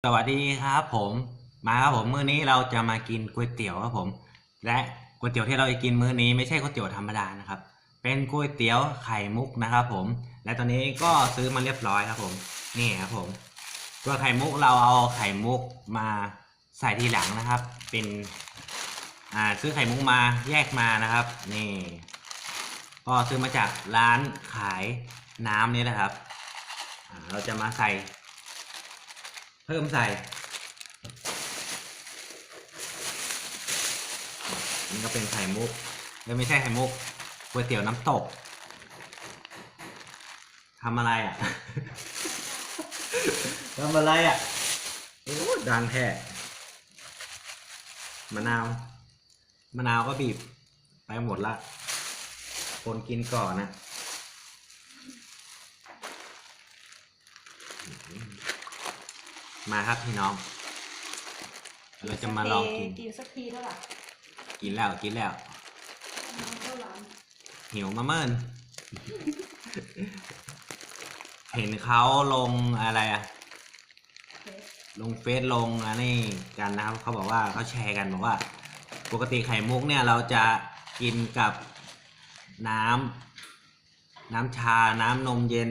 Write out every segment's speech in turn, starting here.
สวัสดีครับผมมาครับผมมื้อนี้เราจะมากินก๋วยเตี๋ยวครับผมและก๋วยเตี๋ยวที่เราจะกินมื้อนี้ไม่ใช่ก๋วยเตี๋ยวธรรมดานะครับเป็นก๋วยเตี๋ยวไข่มุกนะครับผมและตอนนี้ก็ซื้อมาเรียบร้อยครับผมนี่ครับผมตัวไข่มุกเราเอาไข่มุกมาใส่ทีหลังนะครับเป็นซื้อไข่มุกมาแยกมานะครับนี่ก็ซื้อมาจากร้านขายน้ำนี่นะครับเราจะมาใส่เพิ่มใส่นี่ก็เป็นไข่มุกไม่ใช่ไข่มุกก๋วยเตี๋ยวน้ำตกทำอะไรอ่ะ ทำอะไรอ่ะโอ้ดังแท้มะนาวก็บีบไปหมดละคนกินก่อนนะมาครับพี่น้องเราจะมาลองกินสักทีแล้วล่ะกินแล้วน้องก็หลานหิวมาเมิน เห็นเขาลงอะไรอะลงเฟซลงอะไรกันนะครับเขาบอกว่าเขาแชร์กันบอกว่าปกติไข่มุกเนี่ยเราจะกินกับน้ำชาน้ำนมเย็น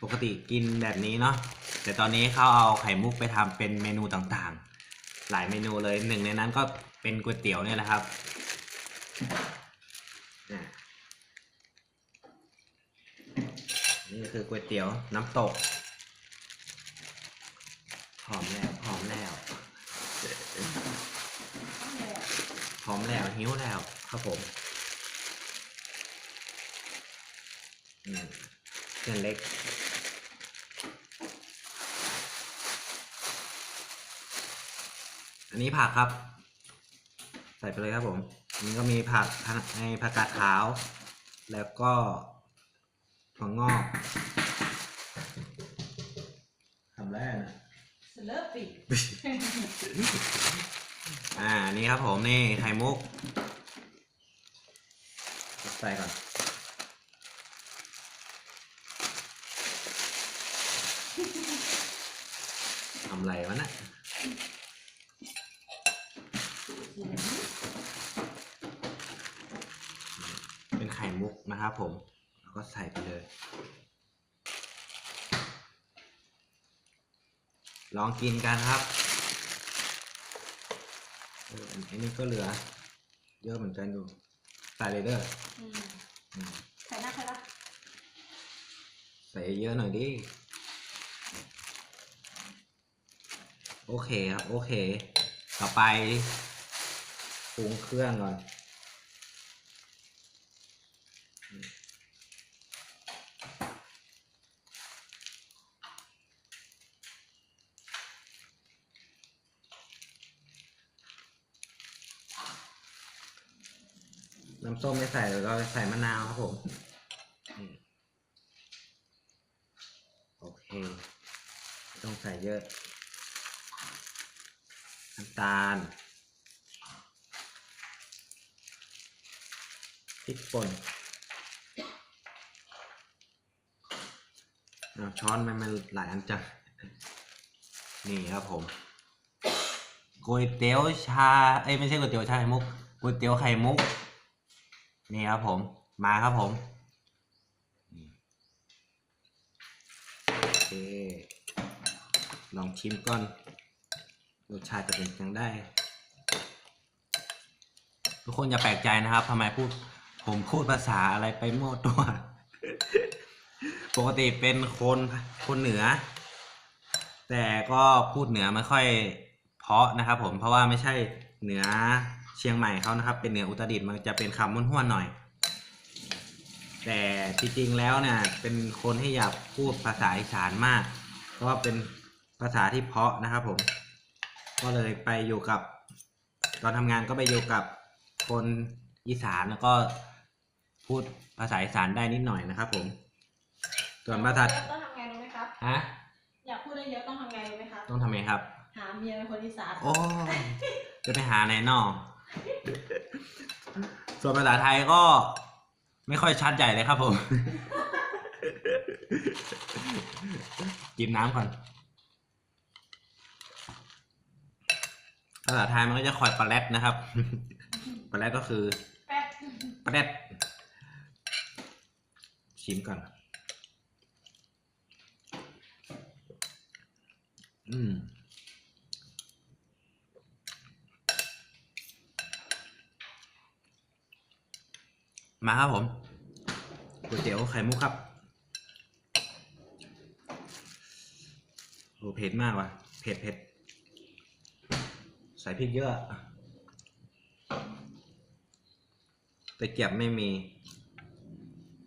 ปกติกินแบบนี้เนาะแต่ตอนนี้เขาเอาไข่มุกไปทำเป็นเมนูต่างๆหลายเมนูเลยหนึ่งในนั้นก็เป็นก๋วยเตี๋ยวเนี่ยแหละครับนี่คือก๋วยเตี๋ยวน้ำตกหอมแล้วหิวแล้วครับผมเส้นเล็กอันนี้ผักครับใส่ไปเลยครับผมอันนี้ก็มีผักในผักกาดขาวแล้วก็ถั่วงอกทำแรกนะเสลิปปีนี่ครับผมนี่ไข่มุกใส่ก่อนทำไรวะนะเป็นไข่มุกนะครับผมแล้วก็ใส่ไปเลยลองกินกันครับอันนี้ก็เหลือเยอะเหมือนกันอยู่ใส่เลยเด้อใส่หน้าใครละใส่เยอะหน่อยดิโอเคครับโอเคต่อไปปรุงเครื่องก่อนน้ำส้มไม่ใส่แล้วก็ใส่มะนาวครับผมโอเคต้องใส่เยอะน้ำตาลพริกป่นช้อนมันหลายอันจังนี่ครับผมก๋วยเตี๋ยวชาไม่ใช่ก๋วยเตี๋ยวชาไข่มุกก๋วยเตี๋ยวไข่มุกนี่ครับผมมาครับผมโอเคลองชิมก่อนรสชาติจะเป็นยังได้ทุกคนอย่าแปลกใจนะครับทำไมผมพูดภาษาอะไรไปมั่วตัว ปกติเป็นคนเหนือแต่ก็พูดเหนือไม่ค่อยเพราะนะครับผมเพราะว่าไม่ใช่เหนือเชียงใหม่เขานะครับเป็นเหนืออุตรดิตถ์มันจะเป็นคำม้วนๆหน่อยแต่จริงๆแล้วเนี่ยเป็นคนที่อยากพูดภาษาอีสานมากเพราะว่าเป็นภาษาที่เพราะนะครับผมก็เลยไปอยู่กับตอนทำงานก็ไปอยู่กับคนอีสานแล้วก็พูดภาษาอีสานได้นิดหน่อยนะครับผมส่วนภาษาต้องทำไงรู้ไหมครับอยากพูดได้เยอะต้องทำไงรู้ไหมครับต้องทำไงครับหาเมียเป็นคนอีสานโอ้จะไปหาไหนนอส่วนภาษาไทยก็ไม่ค่อยชัดใหญ่เลยครับผมกินน้ำก่อน ภาษาไทยมันก็จะคอยปลาแรดนะครับ ปลาแรดก็คือ แป๊บ ปลาแรดชิมก่อนมาครับผมก๋วยเตี๋ยวไข่มุกครับโอ้เผ็ดมากว่ะเผ็ดใส่พริกเยอะแต่เกียบไม่มี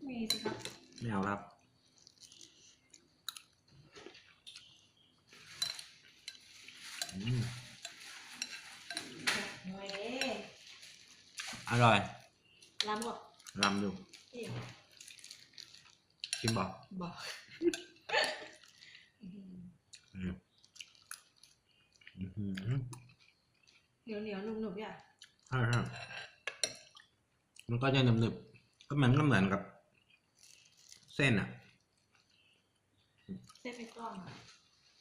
มีสิครับ ไม่เอาครับเว้ย อร่อย ล้ำกว่า ลำดู พี่ ชิมบอก บอก เหนียวเหนียวนุ่มๆอย่าง ใช่มันก็จะหนึบๆก็มันก็เหมือนกับ เส้นอ่ะ เส้นเป็นก้อนอะ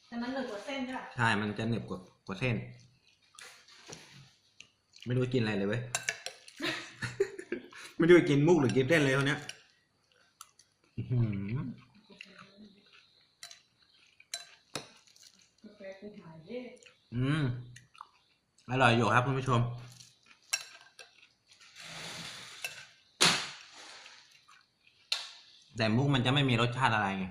แต่มันหนึบกว่าเส้นใช่ป่ะ ใช่ มันจะหนึบกว่าเส้น ไม่รู้กินอะไรเลยเว้ย ไม่รู้กินมุกหรือกินเส้นเลยคนเนี้ยกาแฟกูหายเลย อร่อยอยู่ครับคุณผู้ชม แต่มุกมันจะไม่มีรสชาติอะไรไง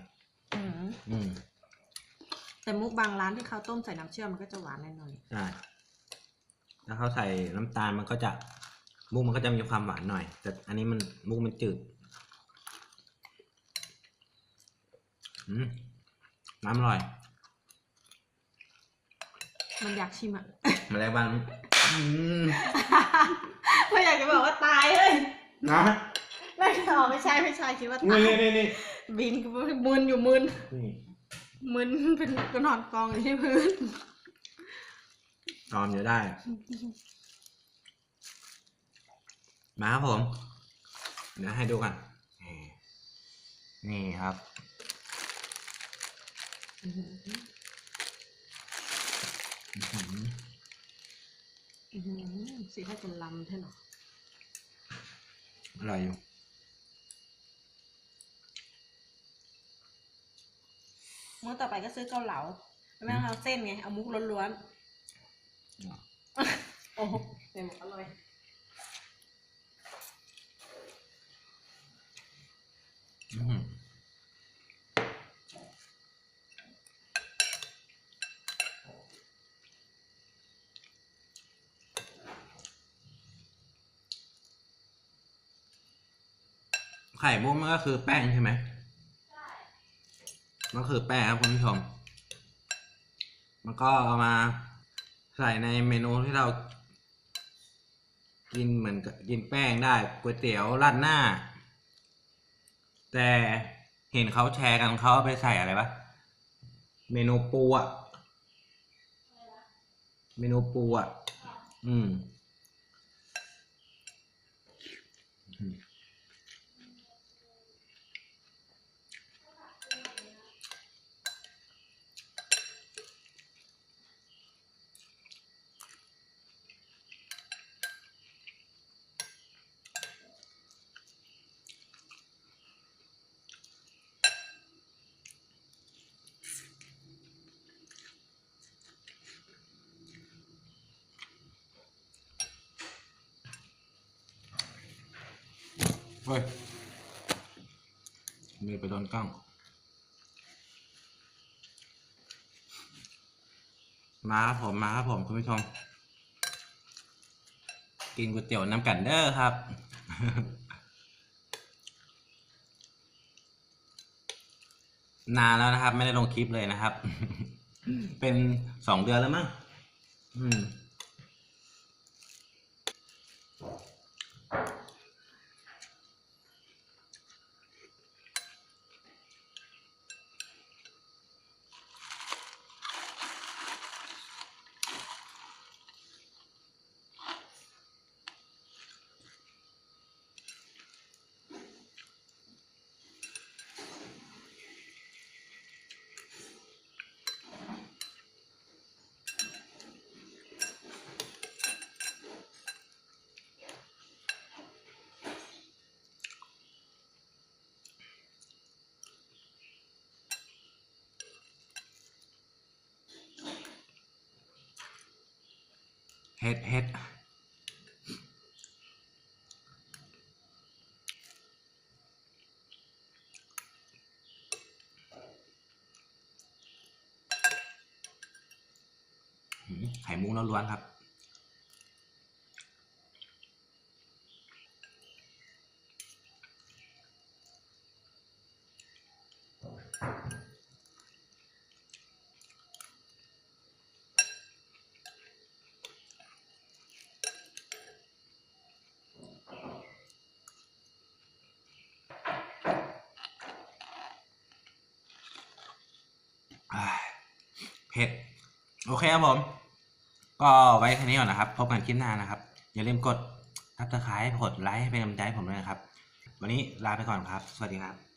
แต่มุกบางร้านที่เขาต้มใส่น้ำเชื่อมมันก็จะหวานหน่อย ใช่ถ้าเขาใส่น้ำตาลมันก็จะ มุกมันก็จะมีความหวานหน่อย แต่อันนี้มันมุกมันจืดน้ำอร่อย ๆมันอยากชิมอ่ะ มาแล้วบ้าง ไม่อยากจะบอกว่าตายเลย นะ ไม่ไม่ใช่คิดว่าตาย นี่ บินมึนอยู่มึน นี่ มึนเป็นกระนอนกองอยู่ที่พื้น ตอมอยู่ได้ มาครับผม เดี๋ยวให้ดูกันนี่ครับ สีให้เป็นลำใช่หรอ อร่อยอยู่ มื้อต่อไปก็ซื้อเกาเหลาไม่ต้องเอาเส้นไงเอามุกล้วนๆโอ้โหเต็มอร่อย ไข่มุกมันก็คือแป้งใช่ไหมใช่ มันคือแป้งครับคุณผู้ชม มันก็เอามาใส่ในเมนูที่เรา กินเหมือนกับกินแป้งได้ก๋วยเตี๋ยวราดหน้า แต่เห็นเขาแชร์กันเขาเอาไปใส่อะไรปะเมนูปูอ่ะ เมนูปูอ่ะ เฮ้ยมือไปโดนกล้อง มาครับผมคุณผู้ชม กินก๋วยเตี๋ยวน้ำกันเด้อครับ นานแล้วนะครับ ไม่ได้ลงคลิปเลยนะครับ เป็น2 เดือนแล้วมั้ง เผ็ดเผ็ดไข่มุกล้วนๆครับเผ็ดโอเคครับผมก็ไว้แค่นี้ก่อนนะครับพบกันคลิปหน้านะครับอย่าลืมกดซับสไครป์กดไลค์ให้เป็นกำลังใจให้ผมด้วยนะครับวันนี้ลาไปก่อนครับสวัสดีครับ